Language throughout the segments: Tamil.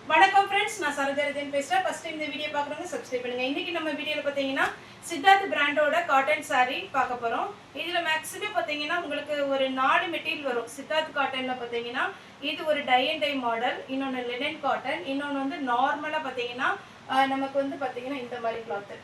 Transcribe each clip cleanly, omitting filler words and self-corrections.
வணக்கம் ஃப்ரெண்ட்ஸ், நான் சரோஜாரதின் பேசுகிறேன். ஃபர்ஸ்ட் டைம் இந்த வீடியோ பார்க்குறவங்க சப்ஸ்கிரைப் பண்ணுங்கள். இன்றைக்கி நம்ம வீடியோவில் பார்த்தீங்கன்னா சித்தார்த் பிராண்டோட காட்டன் சாரீ பார்க்க போகிறோம். இதில் மேக்ஸிமம் பார்த்தீங்கன்னா உங்களுக்கு ஒரு 4 மெட்டீரியல் வரும். சித்தார்த் காட்டனில் பார்த்தீங்கன்னா இது ஒரு டை அண்ட் டை மாடல், இன்னொன்று லினன் காட்டன், இன்னொன்று வந்து நார்மலாக பார்த்தீங்கன்னா நமக்கு வந்து பார்த்தீங்கன்னா இந்த மாதிரி கிளாத்து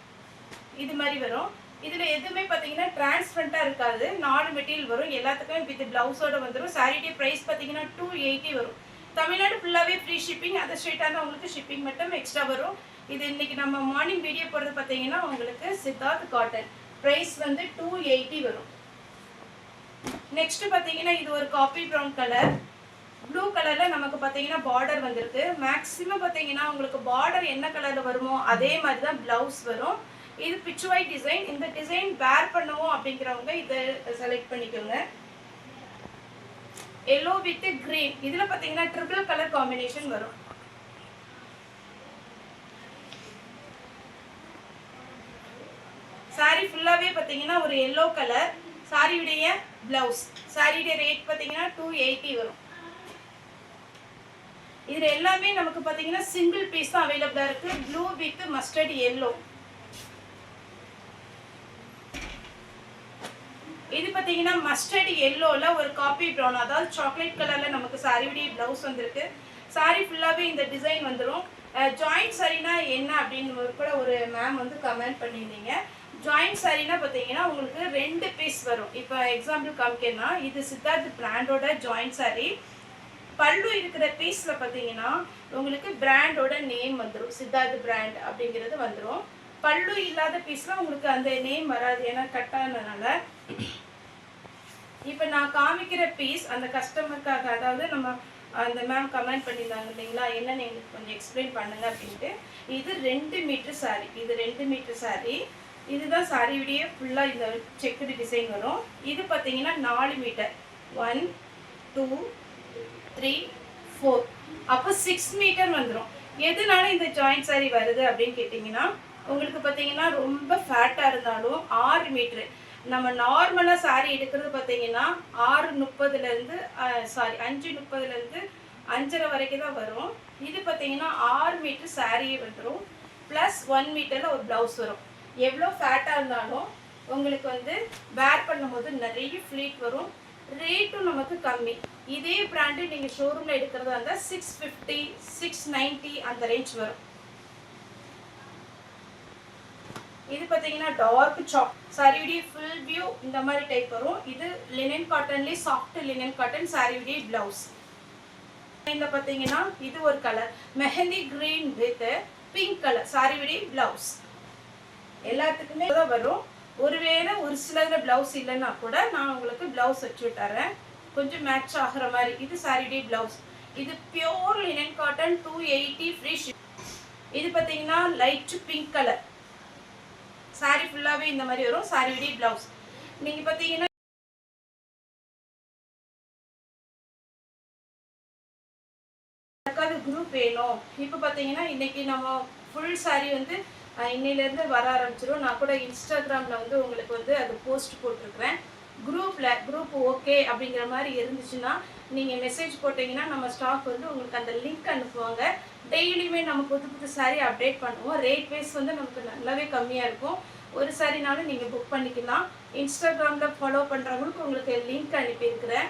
இது மாதிரி வரும். இதில் எதுவுமே பார்த்தீங்கன்னா டிரான்ஸ்பரண்ட்டாக இருக்காது. 4 மெட்டீரியல் வரும். எல்லாத்துக்குமே வித் ப்ளவுஸோடு வந்துடும். சாரீடைய ப்ரைஸ் பார்த்தீங்கன்னா 280 வரும். தமிழ்நாடு ஃபுல்லாகவே ஃப்ரீ ஷிப்பிங். அதர் ஸ்டேட்டாக உங்களுக்கு ஷிப்பிங் மட்டும் எக்ஸ்ட்ரா வரும். இது இன்றைக்கி நம்ம மார்னிங் வீடியோ போடுறது பார்த்தீங்கன்னா உங்களுக்கு சித்தார்த் காட்டன் ப்ரைஸ் வந்து 280 வரும். நெக்ஸ்ட் பார்த்தீங்கன்னா இது ஒரு காஃபி ப்ரௌன் கலர், ப்ளூ கலரில் நமக்கு பார்த்தீங்கன்னா பார்டர் வந்திருக்கு. மேக்ஸிமம் பார்த்தீங்கன்னா உங்களுக்கு பார்டர் என்ன கலரில் வருமோ அதே மாதிரி தான் ப்ளவுஸ் வரும். இது பிச்சுவாய் டிசைன். இந்த டிசைன் வேர் பண்ணுவோம் அப்படிங்கிறவங்க இதை செலக்ட் பண்ணிக்கோங்க. எல்லோ வித் கிரீன், இதுல பாத்தீங்கன்னா ட்ரிபிள் கலர் காம்பினேஷன் வரும். சாரி ஃபுல்லாவே பாத்தீங்கன்னா ஒரு எல்லோ கலர். சாரியுடைய பிளவுஸ், சாரியுடைய ரேட் பாத்தீங்கன்னா 280 வரும். இதுல எல்லாமே நமக்கு பாத்தீங்கன்னா சிங்கிள் பீஸ் தான் அவைலபிளா இருக்கு. Blue with mustard yellow. இது பார்த்தீங்கன்னா மஸ்டர்ட் எல்லோல ஒரு காப்பி ப்ரௌன், அதாவது சாக்லேட் கலர்ல நமக்கு சாரியுடைய பிளவுஸ் வந்திருக்கு. சாரி ஃபுல்லாகவே இந்த டிசைன் வந்துடும். ஜாயிண்ட் சாரினா என்ன அப்படின்னு கூட ஒரு மேம் வந்து கமெண்ட் பண்ணியிருந்தீங்க. ஜாயிண்ட் சாரினா பார்த்தீங்கன்னா உங்களுக்கு 2 பீஸ் வரும். இப்போ எக்ஸாம்பிள் காமிக்கன்னா இது சித்தார்த் பிராண்டோட ஜாயிண்ட் சாரி. பல்லு இருக்கிற பீஸில் பார்த்தீங்கன்னா உங்களுக்கு பிராண்டோட நேம் வந்துடும். சித்தார்த் பிராண்ட் அப்படிங்கிறது வந்துடும். பல்லு இல்லாத பீஸ்ல உங்களுக்கு அந்த நேம் வராது, ஏன்னா கட்டானதுனால. இப்போ நான் காமிக்கிற பீஸ் அந்த கஸ்டமருக்காக, அதாவது நம்ம அந்த மேம் கமெண்ட் பண்ணியிருந்தாங்க இல்லைங்களா, என்னன்னு எங்களுக்கு கொஞ்சம் எக்ஸ்பிளைன் பண்ணுங்க அப்படின்ட்டு. இது 2 மீட்டர் சாரி. இது 2 மீட்டர் சாரி. இதுதான் சாரியுடைய ஃபுல்லாக இந்த செக்குடு டிசைன் வரும். இது பார்த்தீங்கன்னா 4 மீட்டர், 1 2 3 4, அப்போ 6 மீட்டர் வந்துடும். எதனால இந்த ஜாயிண்ட் சாரி வருது அப்படின்னு கேட்டிங்கன்னா, உங்களுக்கு பார்த்தீங்கன்னா ரொம்ப ஃபேட்டாக இருந்தாலும் 6 மீட்ரு. நம்ம நார்மலாக சாரி எடுக்கிறது பார்த்தீங்கன்னா 6:30 சாரி 5:30 5:30 வரைக்கும் தான் வரும். இது பார்த்தீங்கன்னா 6 மீட்டர் சாரியே வந்துடும். ப்ளஸ் 1 மீட்டரில் ஒரு ப்ளவுஸ் வரும். எவ்வளோ ஃபேட்டாக இருந்தாலும் உங்களுக்கு வந்து வேர் பண்ணும்போது நிறைய ஃப்ளீட் வரும். ரேட்டும் நமக்கு கம்மி. இதே பிராண்டு நீங்கள் ஷோரூமில் எடுக்கிறதா இருந்தால் 650 690 அந்த ரேஞ்ச் வரும். இது பார்த்தீங்கன்னா டார்க் சாக் சாரியுடைய ஃபுல் வியூ இந்த மாதிரி டைப் வரும். இது லினன் காட்டன்லேயே சாஃப்ட் லினன் காட்டன் சாரியுடைய பிளவுஸ். இந்த பார்த்தீங்கன்னா இது ஒரு colour mehndi green with pink colour சாரியுடைய பிளவுஸ். எல்லாத்துக்குமே தான் வரும். ஒருவேளை ஒரு சிலதுல பிளவுஸ் இல்லைன்னா கூட நான் உங்களுக்கு பிளவுஸ் வச்சு விட்டுறேன், கொஞ்சம் மேட்ச் ஆகிற மாதிரி. இது சாரியுடைய பிளவுஸ். இது pure linen cotton 280 free ship. இது பார்த்தீங்கன்னா லைட் பிங்க் கலர். சாரி ஃபுல்லாகவே இந்த மாதிரி வரும். சாரியுடைய பிளவுஸ் நீங்கள் பார்த்தீங்கன்னா குரூப் வேணும். இப்போ பார்த்தீங்கன்னா இன்னைக்கு நம்ம ஃபுல் சாரி வந்து இன்னையிலேருந்து வர ஆரம்பிச்சிடும். நான் கூட இன்ஸ்டாகிராமில் வந்து உங்களுக்கு வந்து அது போஸ்ட் போட்டிருக்கிறேன். குரூப் ஓகே அப்படிங்கிற மாதிரி இருந்துச்சுன்னா நீங்கள் மெசேஜ் போட்டிங்கன்னா நம்ம ஸ்டாஃப் வந்து உங்களுக்கு அந்த லிங்க் அனுப்புவாங்க. டெய்லியுமே நம்ம புது புது சாரி அப்டேட் பண்ணுவோம். ரேட் வைஸ் வந்து நமக்கு நல்லாவே கம்மியாக இருக்கும். ஒரு சாரினாலும் நீங்கள் புக் பண்ணிக்கலாம். இன்ஸ்டாகிராமில் ஃபாலோ பண்ணுறவங்களுக்கு உங்களுக்கு லிங்க் அனுப்பியிருக்கிறேன்.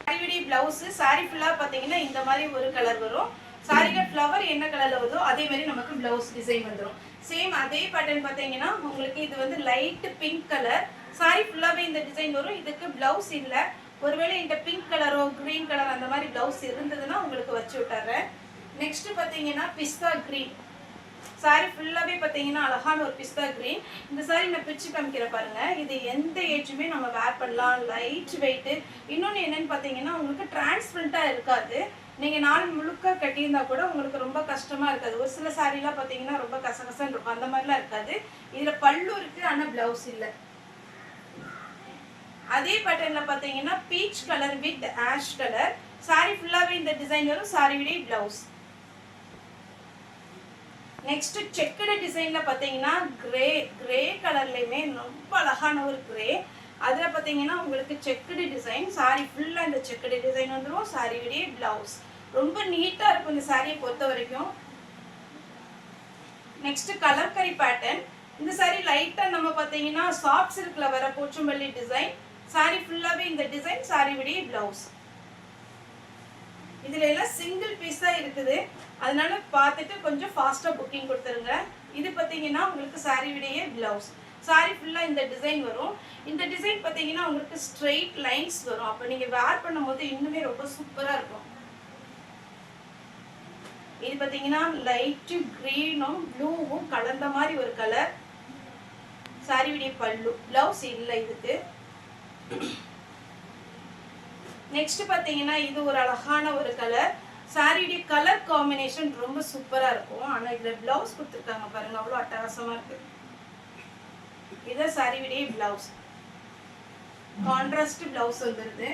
சாரியுடைய பிளவுஸு சாரி ஃபுல்லாக பார்த்தீங்கன்னா இந்த மாதிரி ஒரு கலர் வரும். சாரியில் ஃப்ளவர் என்ன கலரில் வருதோ அதே மாதிரி நமக்கு பிளவுஸ் டிசைன் வந்துடும். சேம் அதே பேட்டர்ன் பார்த்தீங்கன்னா உங்களுக்கு இது வந்து லைட் பிங்க் கலர். சாரி ஃபுல்லாகவே இந்த டிசைன் வரும். இதுக்கு பிளவுஸ் இல்லை. ஒருவேளை இந்த பிங்க் கலரோ கிரீன் கலர் அந்த மாதிரி பிளவுஸ் இருந்ததுன்னா உங்களுக்கு வச்சு விட்டுறேன். நெக்ஸ்ட் பார்த்தீங்கன்னா பிஸ்தா கிரீன் சாரி ஃபுல்லாகவே பார்த்தீங்கன்னா அழகான ஒரு பிஸ்தா கிரீன். இந்த சாரி நான் பிரிச்சு காமிக்கிற பாருங்க. இது எந்த ஏஜுமே நம்ம வேர் பண்ணலாம். Light weight. இன்னொன்று என்னன்னு பார்த்தீங்கன்னா உங்களுக்கு டிரான்ஸ்பரண்ட்டாக இருக்காது. நீங்கள் நாள் முழுக்க கட்டியிருந்தா கூட உங்களுக்கு ரொம்ப கஷ்டமாக இருக்காது. ஒரு சில சாரீலாம் பார்த்தீங்கன்னா ரொம்ப கசகசன்னு இருக்கும், அந்த மாதிரிலாம் இருக்காது. இதில் பல்லு இருக்குது, ஆனால் ப்ளவுஸ் இல்லை. அதே பேட்டர்னில் பார்த்தீங்கன்னா peach colour with ash colour. Sorry ஃபுல்லாகவே இந்த டிசைன் வரும். சாரியுடைய ப்ளவுஸ். நெக்ஸ்ட் செக்குடு டிசைனில் பார்த்தீங்கன்னா கிரே கலர்லையுமே ரொம்ப அழகான ஒரு கிரே. அதில் பார்த்தீங்கன்னா உங்களுக்கு செக்குடு டிசைன். சாரி ஃபுல்லாக இந்த செக்குடு டிசைன் வந்துடும். சாரியுடைய ப்ளவுஸ். ரொம்ப நீட்டாக இருக்கும் இந்த சாரியை பொறுத்த வரைக்கும். Next kalamkari pattern. இந்த சாரி லைட்டாக நம்ம பார்த்தீங்கன்னா சாஃப்ட் சில்கில் வர போச்சும்பள்ளி டிசைன். சாரி ஃபுல்லாகவே இந்த டிசைன். சாரி விடைய பிளவுஸ். இதில் எல்லாம் சிங்கிள் பீஸ் தான் இருக்குது, அதனால பார்த்துட்டு கொஞ்சம் ஃபாஸ்ட்டாக புக்கிங் கொடுத்துருங்க. இது பார்த்தீங்கன்னா உங்களுக்கு சாரி விடைய பிளவுஸ். சாரி ஃபுல்லாக இந்த டிசைன் வரும். இந்த டிசைன் பார்த்தீங்கன்னா உங்களுக்கு ஸ்ட்ரெயிட் லைன்ஸ் வரும். அப்போ நீங்கள் வேர் பண்ணும்போது இன்னுமே ரொம்ப சூப்பராக இருக்கும். இது பார்த்தீங்கன்னா லைட்டு க்ரீனும் ப்ளூவும் கலந்த மாதிரி ஒரு கலர். சாரி விடைய பல்லு. பிளவுஸ் இல்லை இதுக்கு. நெக்ஸ்ட் பார்த்தீங்கன்னா இது ஒரு அழகான ஒரு கலர். சாரியுடைய கலர் காம்பினேஷன் ரொம்ப சூப்பராக இருக்கும். ஆனால் இதில் பிளவுஸ் கொடுத்துருக்காங்க பாருங்க, அவ்வளோ அட்டகாசமாக இருக்கு. இதுதான் சாரியுடைய பிளவுஸ். கான்ட்ராஸ்ட் பிளவுஸ் வந்துருது.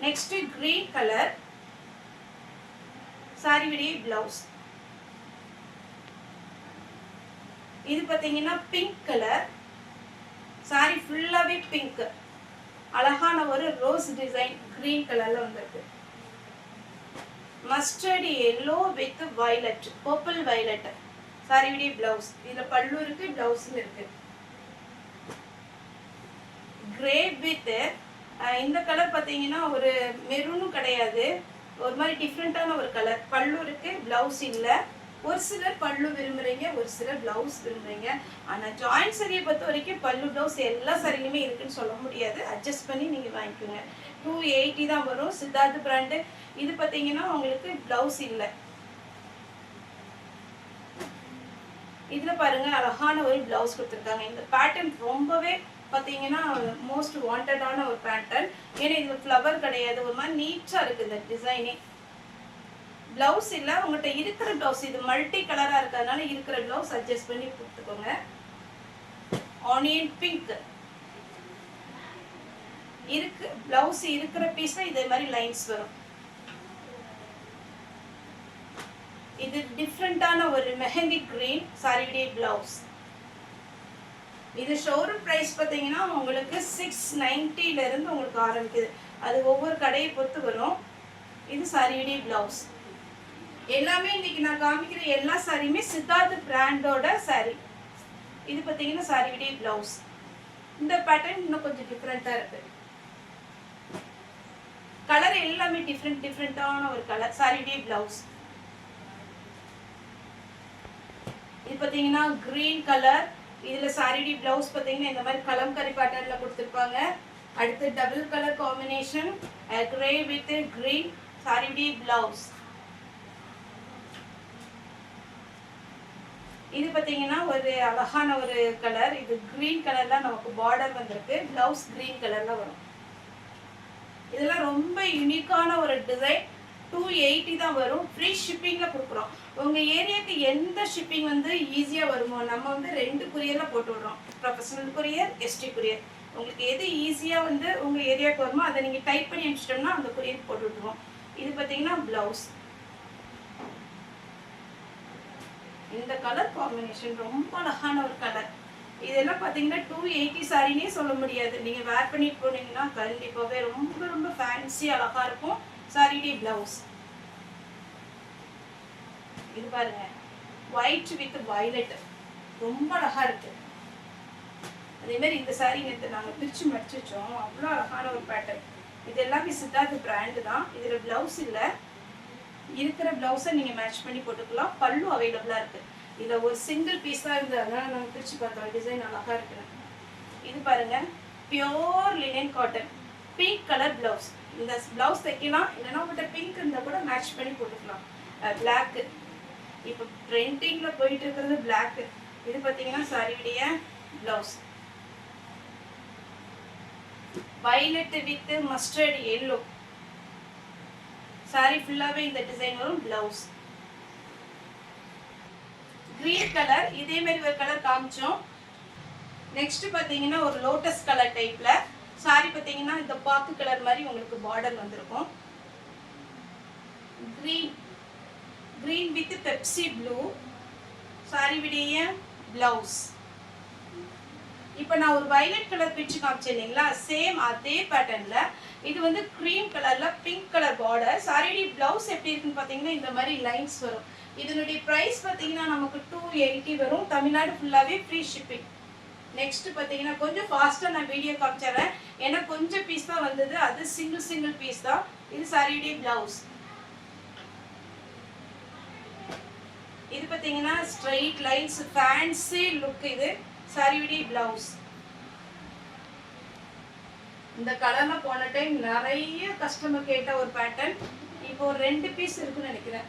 நெக்ஸ்ட் கிரீன் கலர் சாரியுடைய பிளவுஸ். இது பார்த்தீங்கன்னா பிங்க் கலர். சாரி ஃபுல்லாகவே பிங்க். அழகான ஒரு ரோஸ் டிசைன் கிரீன் கலர்ல வந்திருக்கு. Mustard yellow with violet, purple violet. சாரியுடைய பிளவுஸ். இதுல பல்லு இருக்கு, பிளவுஸும் இருக்கு. கிரே வித் இந்த கலர் பார்த்தீங்கன்னா ஒரு மெரூனும் கிடையாது, ஒரு மாதிரி டிஃப்ரெண்டான ஒரு கலர். பல்லு இருக்கு, பிளவுஸ் இல்லை. ஒரு சிலர் பல்லு விரும்புறீங்க, ஒரு சிலர் பிளவுஸ் விரும்புறீங்க. ஆனால் ஜாயிண்ட் சரியை பொறுத்த வரைக்கும் பல்லு பிளவுஸ் எல்லா சரியிலுமே இருக்குன்னு சொல்ல முடியாது. அட்ஜஸ்ட் பண்ணி நீங்கள் வாங்கிக்கோங்க. 280 தான் வரும். சித்தார்த் பிராண்டு. இது பார்த்தீங்கன்னா உங்களுக்கு பிளவுஸ் இல்லை. இதில் பாருங்க அழகான ஒரு பிளவுஸ் கொடுத்துருக்காங்க. இந்த பேட்டர்ன் ரொம்பவே பார்த்தீங்கன்னா மோஸ்ட் வாண்டடான ஒரு பேட்டர்ன். ஏன்னா இது ஃப்ளவர் கிடையாது, ஒரு மாதிரி நீட்டாக இருக்குது இந்த டிசைனே. பிளவுஸ் இல்லை, உங்கள்கிட்ட இருக்கிற பிளவுஸ் இது மல்டி கலராக இருக்கிறதுனால இருக்கிற பிளவுஸ் அட்ஜஸ்ட் பண்ணி கொடுத்துக்கோங்க. ஆனியன் பிங்க் இருக்கு பிளவுஸ். இருக்கிற பீஸ்ல இதே மாதிரி லைன்ஸ் வரும். இது டிஃப்ரெண்டான ஒரு மெஹந்தி கிரீன் சாரியுடைய பிளவுஸ். இது ஷோரூம் ப்ரைஸ் பார்த்தீங்கன்னா உங்களுக்கு 690 இருந்து உங்களுக்கு ஆரம்பிக்குது. அது ஒவ்வொரு கடையை பொறுத்து வரும். இது சாரியுடைய பிளவுஸ். எல்லாமே இன்னைக்கு நான் காமிக்கிற எல்லா சாரியுமே சித்தார்த் பிராண்டோட சாரி. இது பார்த்தீங்கன்னா சாரியுடைய பிளவுஸ். இந்த பேட்டர்ன் இன்னும் கொஞ்சம் டிஃப்ரெண்டா இருக்கு. கலர் எல்லாமே டிஃப்ரெண்டான ஒரு கலர். சாரியுடைய பிளவுஸ். இது பார்த்தீங்கன்னா கிரீன் கலர். இதுல சாரியுடைய பிளவுஸ் பார்த்தீங்கன்னா இந்த மாதிரி கலம்கரி பேட்டர்ன்ல கொடுத்துருப்பாங்க. அடுத்து double colour combination grey with green. சாரியுடைய பிளவுஸ். இது பார்த்தீங்கன்னா ஒரு அழகான ஒரு கலர். இது கிரீன் கலர்ல நமக்கு பார்டர் வந்திருக்கு. பிளவுஸ் கிரீன் கலர்ல வரும். இதெல்லாம் ரொம்ப யூனிக்கான ஒரு டிசைன். 280 தான் வரும். ஃப்ரீ ஷிப்பிங்ல கொடுக்குறோம். உங்க ஏரியாவுக்கு எந்த ஷிப்பிங் வந்து ஈஸியா வருமோ நம்ம வந்து 2 குரியர்ல போட்டு விடுறோம். Professional courier, ST courier. உங்களுக்கு எது ஈஸியா வந்து உங்க ஏரியாவுக்கு வருமோ அதை நீங்க டைப் பண்ணி அனுப்பிச்சிட்டோம்னா அந்த குரியர் போட்டு விட்டுருவோம். இது பார்த்தீங்கன்னா பிளவுஸ். இந்த கலர் காம்பினேஷன் ரொம்ப அழகான ஒரு கலர். இதெல்லாம் பார்த்தீங்கன்னா 280 சாரினே சொல்ல முடியாது. நீங்க வேர் பண்ணிட்டு போனீங்கன்னா கண்டிப்பாவே ரொம்ப ரொம்ப ஃபேன்சி அழகா இருக்கும். சாரியுடைய பிளவுஸ். இது பாருங்க ஒயிட் வித் வயலட் ரொம்ப அழகா இருக்கு. அதே மாதிரி இந்த சாரி நேற்று நாங்கள் பிரிச்சு மடிச்சு வச்சோம். அவ்வளோ அழகான ஒரு பேட்டர்ன். இது எல்லாமே சித்தார்த் பிராண்டு தான். இதுல பிளவுஸ் இல்லை. இருக்கிற பிளவுஸை நீங்க மேட்ச் பண்ணி போட்டுக்கலாம். பல்லு அவைலபிளா இருக்கு. இதுல ஒரு சிங்கிள் பீஸ் தான் இருந்து, அதனால நாங்கள் பிரிச்சு பார்த்தோம். டிசைன் அழகா இருக்கு. இது பாருங்க pure linen cotton pink colour blouse. இந்த பிளவுஸ் தைக்கலாம், இல்லைன்னா உங்கள்கிட்ட பிங்க் இருந்தால் கூட மேட்ச் பண்ணி போட்டுக்கலாம். பிளாக்கு இப்போ ட்ரெண்டிங்ல போயிட்டு இருக்கிறது பிளாக்கு. இது பார்த்தீங்கன்னா சாரியுடைய blouse. Violet with mustard yellow. Sorry ஃபுல்லாவே இந்த டிசைன் வரும். Blouse green colour. இதே மாதிரி ஒரு கலர் காமிச்சோம். நெக்ஸ்ட் பார்த்தீங்கன்னா ஒரு லோட்டஸ் கலர் டைப்ல சாரி. பார்த்தீங்கன்னா இந்த பாக்கு கலர் மாதிரி உங்களுக்கு பார்டர் வந்திருக்கும். Green with Pepsi blue. Sari விடைய பிளவுஸ். இப்போ நான் ஒரு வயலட் கலர் பிச்சு காமிச்சேன் இல்லைங்களா, சேம் அதே பேட்டர்ன்ல இது வந்து க்ரீம் கலர்ல பிங்க் கலர் பார்டர். சாரியோட பிளவுஸ் எப்படி இருக்குன்னு பார்த்தீங்கன்னா இந்த மாதிரி லைன்ஸ் வரும். இதனுடைய ப்ரைஸ் பார்த்தீங்கன்னா நமக்கு 280 வரும். தமிழ்நாடு ஃபுல்லாகவே ஃப்ரீ ஷிப்பிங். நெக்ஸ்ட் பார்த்தீங்கன்னா கொஞ்சம் ஃபாஸ்ட்டாக நான் வீடியோ காமிச்சிடுறேன், ஏன்னா கொஞ்சம் பீஸ் தான் வந்தது, அது சிங்கிள் பீஸ் தான். இது சாரியோட பிளவுஸ். இது பார்த்தீங்கன்னா ஸ்ட்ரைட் லைன்ஸ் ஃபேன்சி லுக். இது சாரியோட பிளவுஸ். இந்த கலர்ல போன டைம் நிறைய கஸ்டமர் கேட்ட ஒரு பேட்டர்ன். இப்போ 2 பீஸ் இருக்குன்னு நினைக்கிறேன்,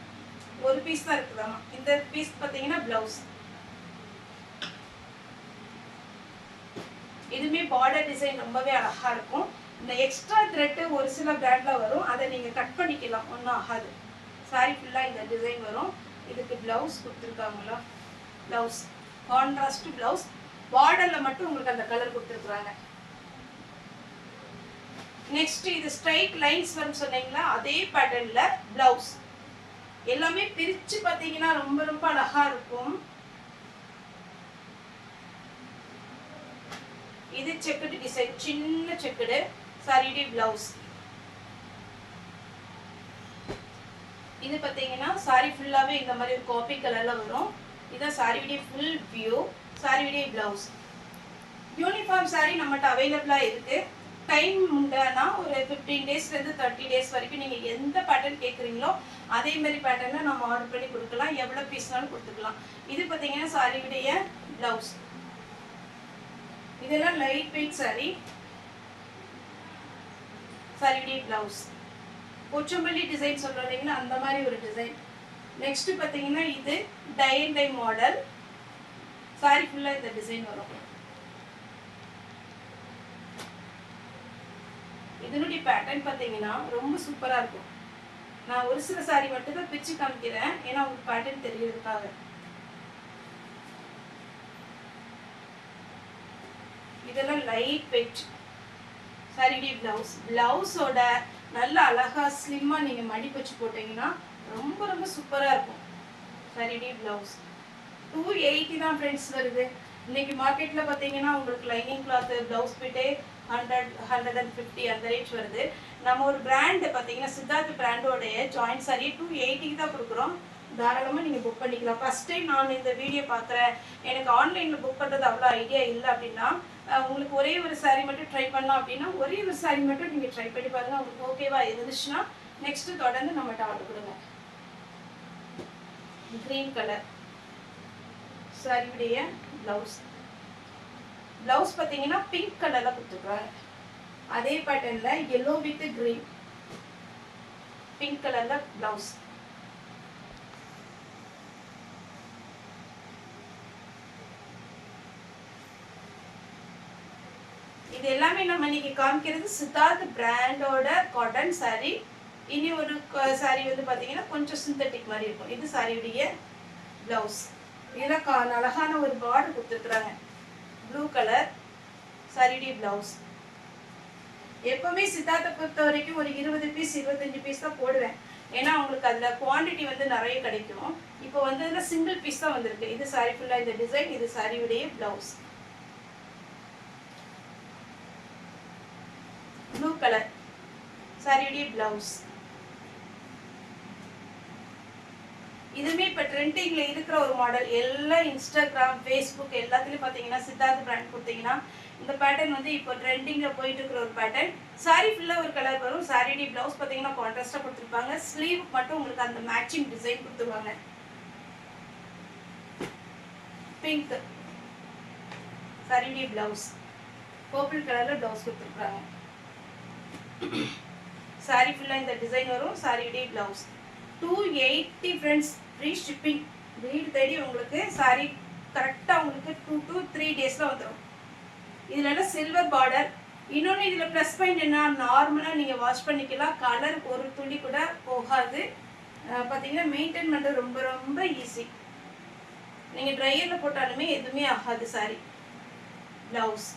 ஒரு பீஸ் தான் இருக்குதாமா. இந்த பீஸ் பார்த்தீங்கன்னா பிளவுஸ். இதுவுமே பார்டர் டிசைன் ரொம்பவே அழகா இருக்கும். இந்த எக்ஸ்ட்ரா த்ரெட் ஒரு சில பிராண்ட்ல வரும், அதை நீங்க கட் பண்ணிக்கலாம், ஒன்றும் ஆகாது. சாரி ஃபுல்லா இந்த டிசைன் வரும். இதுக்கு பிளவுஸ் கொடுத்துருக்காங்களா, பிளவுஸ் கான்ட்ராஸ்ட் பிளவுஸ். பார்டர்ல மட்டும் உங்களுக்கு அந்த கலர் கொடுத்துருக்காங்க. நெக்ஸ்ட் இது ஸ்ட்ரைட் லைன்ஸ் வரும் சொன்னீங்களா, அதே பேட்டர்ன்ல பிளவுஸ். எல்லாமே பிரிச்சு பார்த்தீங்கன்னா ரொம்ப ரொம்ப அழகா இருக்கும். இது செக்குடு டிசைன், சின்ன செக்குடு. சாரியோட பிளவுஸ். இது பார்த்தீங்கன்னா சாரி ஃபுல்லாவே இந்த மாதிரி ஒரு காபி கலர்ல வரும். இதான் சாரியோட ஃபுல் வியூ. சாரியோட பிளவுஸ். யூனிஃபார்ம் சாரி நம்மகிட்ட அவைலபிளா இருக்கு. டைம் உண்டானா ஒரு 15 டேஸ்லேருந்து 30 டேஸ் வரைக்கும் நீங்கள் எந்த பேட்டர்ன் கேட்குறீங்களோ அதே மாதிரி பேட்டர்னில் நம்ம ஆர்டர் பண்ணி கொடுக்கலாம், எவ்வளோ பீஸ்னாலும் கொடுத்துக்கலாம். இது பார்த்தீங்கன்னா சாரியுடைய பிளவுஸ். இதெல்லாம் லைட் வெயிட் சாரி. சாரியுடைய பிளவுஸ் கொச்சம்பள்ளி டிசைன் சொல்றீங்கன்னா அந்த மாதிரி ஒரு டிசைன். நெக்ஸ்ட் பார்த்தீங்கன்னா இது tie and dye model. Sari ஃபுல்லாக இந்த டிசைன் வரும். இதனுடைய பேட்டர்ன் பார்த்தீங்கன்னா ரொம்ப சூப்பராக இருக்கும். நான் ஒரு சில சாரி மட்டும் தான் பிச்சு காமிக்கிறேன், ஏன்னா உங்களுக்கு பேட்டர்ன் தெரியறதுக்காக. இதெல்லாம் லைட் வெயிட். சாரியுடைய பிளவுஸ். பிளவுஸோட நல்ல அழகா ஸ்லிம்மா நீங்க மடிப்பு வச்சு போட்டீங்கன்னா ரொம்ப ரொம்ப சூப்பரா இருக்கும். சாரியுடைய பிளவுஸ் 280 தான் ஃப்ரெண்ட்ஸ் வருது. இன்னைக்கு மார்க்கெட்ல பார்த்தீங்கன்னா உங்களுக்கு லைனிங் கிளாத் பிளவுஸ் பிட்டே 100-150 அந்த ரேஞ்ச் வருது. நம்ம ஒரு பிராண்ட் பார்த்தீங்கன்னா சித்தார்த் பிராண்டோடைய ஜாயிண்ட் சாரி 280 தான் கொடுக்குறோம். தாராளமாக நீங்கள் புக் பண்ணிக்கலாம். ஃபர்ஸ்ட் டைம் நான் இந்த வீடியோ பார்க்குறேன், எனக்கு ஆன்லைனில் புக் பண்ணுறது அவ்வளோ ஐடியா இல்லை அப்படின்னா உங்களுக்கு ஒரே ஒரு சாரி மட்டும் ட்ரை பண்ணலாம் அப்படின்னா ஒரே ஒரு சாரி மட்டும் நீங்கள் ட்ரை பண்ணி பாருங்கள். உங்களுக்கு ஓகேவா இருந்துச்சுன்னா நெக்ஸ்ட்டு தொடர்ந்து நம்மகிட்ட ஆர்டர் கொடுங்க. க்ரீன் கலர் சாரியுடைய பிளவுஸ். பிளவுஸ் பார்த்தீங்கன்னா பிங்க் கலர்ல கொடுத்துருக்காங்க. அதே பேட்டர்ன்ல எல்லோ வித் கிரீன், பிங்க் கலர்ல பிளவுஸ். இது எல்லாமே நம்ம இன்னைக்கு காமிக்கிறது சித்தார்த் பிராண்டோட காட்டன் சாரி. இனி ஒரு சாரி வந்து பார்த்தீங்கன்னா கொஞ்சம் சிந்தட்டிக் மாதிரி இருக்கும். இது சாரியுடைய பிளவுஸ். இதில் அழகான ஒரு பார்டர் கொடுத்துருக்குறாங்க, ப்ளூ கலர். சாரியுடைய பிளவுஸ். எப்பவுமே சித்தார்த்தை பொறுத்த வரைக்கும் ஒரு 20 பீஸ் 25 பீஸ் தான் போடுவேன், ஏன்னா உங்களுக்கு அதில் குவான்டிட்டி வந்து நிறைய கிடைக்கும். இப்போ வந்து இதில் சிங்கிள் பீஸ் தான் வந்திருக்கு. இது சாரி ஃபுல்லாக இந்த டிசைன். இது சாரியுடைய பிளவுஸ். ப்ளூ கலர் சாரியுடைய பிளவுஸ். இதுவுமே இப்போ ட்ரெண்டிங்ல இருக்கிற ஒரு மாடல். எல்லாம் இன்ஸ்டாகிராம், ஃபேஸ்புக் எல்லாத்துலேயும் பார்த்தீங்கன்னா சித்தார்த் பிராண்ட் கொடுத்தீங்கன்னா இந்த பேட்டர்ன் வந்து இப்போ ட்ரெண்டிங்ல போயிட்டு இருக்கிற ஒரு பேட்டர்ன். சாரி ஃபுல்லாக ஒரு கலர் வரும். சாரியுடைய பிளவுஸ் பார்த்தீங்கன்னா கான்ட்ராஸ்டாக கொடுத்துருப்பாங்க. ஸ்லீவ் மட்டும் உங்களுக்கு அந்த மேட்சிங் டிசைன் கொடுத்துருவாங்க. பிங்க் சாரியுடைய பிளவுஸ். பர்பிள் கலர்ல பிளவுஸ் கொடுத்துருக்காங்க. சாரி ஃபுல்லாக இந்த டிசைன் வரும். சாரியுடைய பிளவுஸ் 280 ஃப்ரெண்ட்ஸ். Free shipping. வீடு தேடி உங்களுக்கு சாரி கரெக்டாக உங்களுக்கு 2 to 3 டேஸில் வந்துடும். இதில் சில்வர் பார்டர். இன்னொன்று இதில் ப்ளஸ் பாயிண்ட் என்ன, நார்மலாக நீங்கள் வாஷ் பண்ணிக்கலாம், கலர் ஒரு துளி கூட போகாது. பார்த்தீங்கன்னா மெயின்டைன் பண்ணுறது ரொம்ப ரொம்ப ஈஸி. நீங்கள் ட்ரையரில் போட்டாலுமே எதுவுமே ஆகாது. Sorry blouse.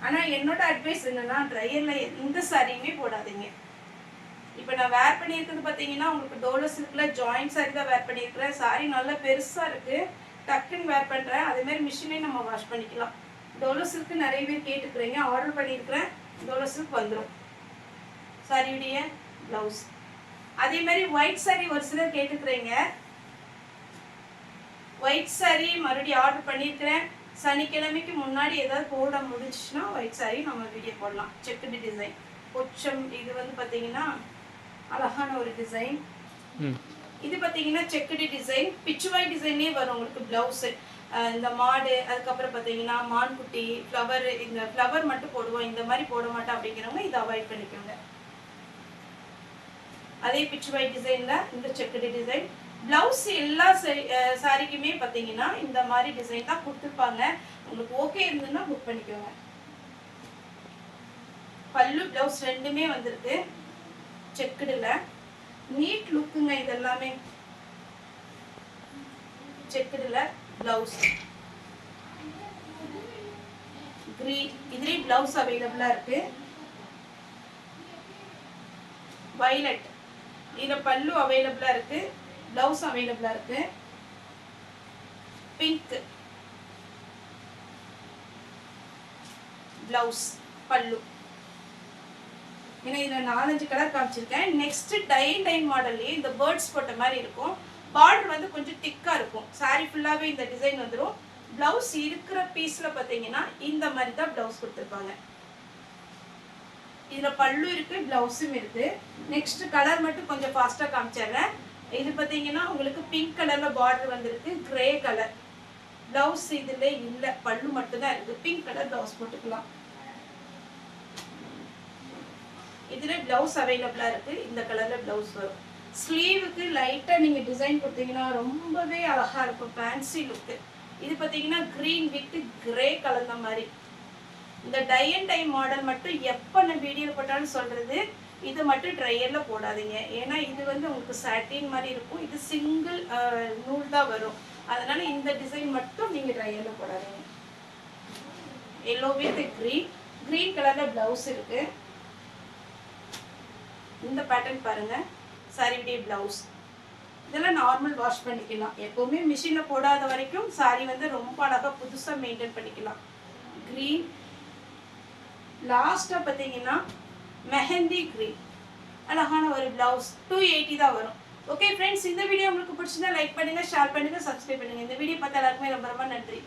ஆனால் என்னோட அட்வைஸ் என்னன்னா ட்ரையரில் எந்த சாரியுமே போடாதீங்க. இப்போ நான் வேர் பண்ணியிருக்கிறது பார்த்தீங்கன்னா உங்களுக்கு டோலோ சில்கில் ஜாயிண்ட் சாரி தான் வேர் பண்ணியிருக்கிறேன். சாரி நல்லா பெருசாக இருக்குது, டக்குன்னு வேர் பண்ணுறேன். அதேமாதிரி மிஷினே நம்ம வாஷ் பண்ணிக்கலாம். டோலோ சில்க் நிறைய பேர் கேட்டுக்கிறீங்க, ஆர்டர் பண்ணியிருக்கிறேன். டோலோ சில்க் வந்துடும். சாரியுடைய ப்ளவுஸ். அதே மாதிரி ஒயிட் சாரி ஒரு சிலர் கேட்டுக்கிறீங்க. ஒயிட் சாரி மறுபடியும் ஆர்டர் பண்ணியிருக்கிறேன். சனிக்கிழமைக்கு முன்னாடி ஏதாவது போட முடிஞ்சுன்னா ஒயிட் சாரி நம்ம வீடியோ போடலாம். செக்குடு டிசைன் பொச்சம். இது வந்து பார்த்தீங்கன்னா அழகான ஒரு டிசைன். இது பார்த்தீங்கன்னா செக்குடு டிசைன், பிச்சுவாய் டிசைன்லேயே வரும் உங்களுக்கு ப்ளவுஸு. இந்த மாடு, அதுக்கப்புறம் பார்த்தீங்கன்னா மான்குட்டி, ஃப்ளவர், இந்த ஃப்ளவர் மட்டும் போடுவோம், இந்த மாதிரி போட மாட்டோம் அப்படிங்கிறவங்க இதை அவாய்ட் பண்ணிக்கோங்க. அதே பிச்சுவாய் டிசைனில் இந்த செக்குடு டிசைன் ப்ளவுஸ். எல்லா சாரிக்குமே பார்த்தீங்கன்னா இந்த மாதிரி டிசைன் தான் கொடுத்துருப்பாங்க. உங்களுக்கு ஓகே இருந்ததுன்னா புக் பண்ணிக்கோங்க. பல்லு ப்ளவுஸ் ரெண்டுமே வந்துருக்கு செக்குடுல. நீட் லுக்குங்க இது எல்லாமே. செக்குடுல ப்ளவுஸ் கிரீன், இதுலேயே ப்ளவுஸ் அவைலபிளாக இருக்கு. வயலட், இதில் பல்லு அவைலபிளாக இருக்கு, ப்ளவுஸ் அவைலபிளாக இருக்கு. பிங்க் ப்ளவுஸ், பல்லு. ஏன்னா இதில் 4-5 கலர் காமிச்சிருக்கேன். நெக்ஸ்ட் டைன் மாடல்லையே இந்த பேர்ட்ஸ் போட்ட மாதிரி இருக்கும். பார்டர் வந்து கொஞ்சம் திக்காக இருக்கும். சாரி ஃபுல்லாகவே இந்த டிசைன் வந்துடும். ப்ளவுஸ் இருக்கிற பீஸில் பார்த்தீங்கன்னா இந்த மாதிரி தான் ப்ளவுஸ் கொடுத்துருப்பாங்க. இதில் பல்லு இருக்குது, ப்ளவுஸும் இருக்குது. நெக்ஸ்ட் கலர் மட்டும் கொஞ்சம் ஃபாஸ்ட்டாக காமிச்சிடுறேன். இது பார்த்தீங்கன்னா உங்களுக்கு பிங்க் கலரில் பார்டர் வந்துருக்கு, கிரே கலர். ப்ளவுஸ் இதில் இல்லை, பல்லு மட்டும்தான் இருக்குது. பிங்க் கலர் ப்ளவுஸ் போட்டுக்கலாம். இதில் ப்ளவுஸ் அவைலபிளாக இருக்குது. இந்த கலரில் ப்ளவுஸ் வரும். ஸ்லீவுக்கு லைட்டாக நீங்கள் டிசைன் கொடுத்தீங்கன்னா ரொம்பவே அழகாக இருக்கும், ஃபேன்சி லுக்கு. இது பார்த்தீங்கன்னா க்ரீன் வித் கிரே கலந்த மாதிரி. இந்த டை அண்ட் டை மாடல் மட்டும் எப்போ நான் வீடியோ போட்டாலும் சொல்கிறது, இது மட்டும் ட்ரையரில் போடாதீங்க. ஏன்னா இது வந்து உங்களுக்கு சாட்டின் மாதிரி இருக்கும். இது சிங்கிள் நூல் தான் வரும். அதனால் இந்த டிசைன் மட்டும் நீங்கள் ட்ரையரில் போடாதீங்க. எல்லோ வித் க்ரீன் கலரில் ப்ளவுஸ் இருக்குது. இந்த பேட்டர்ன் பாருங்கள், சாரியுடைய ப்ளவுஸ். இதெல்லாம் நார்மல் வாஷ் பண்ணிக்கலாம். எப்போவுமே மிஷினில் போடாத வரைக்கும் சாரி வந்து ரொம்ப அழகாக புதுசாக மெயின்டைன் பண்ணிக்கலாம். க்ரீன், லாஸ்ட்டாக பார்த்தீங்கன்னா மெஹந்தி க்ரீன், அழகான ஒரு ப்ளவுஸ். 280 தான் வரும். ஓகே ஃப்ரெண்ட்ஸ், இந்த வீடியோ உங்களுக்கு பிடிச்சிருந்தா லைக் பண்ணுங்கள், ஷேர் பண்ணுங்கள், சப்ஸ்கிரைப் பண்ணுங்கள். இந்த வீடியோ பார்த்த எல்லாருக்குமே ரொம்ப ரொம்ப நன்றி.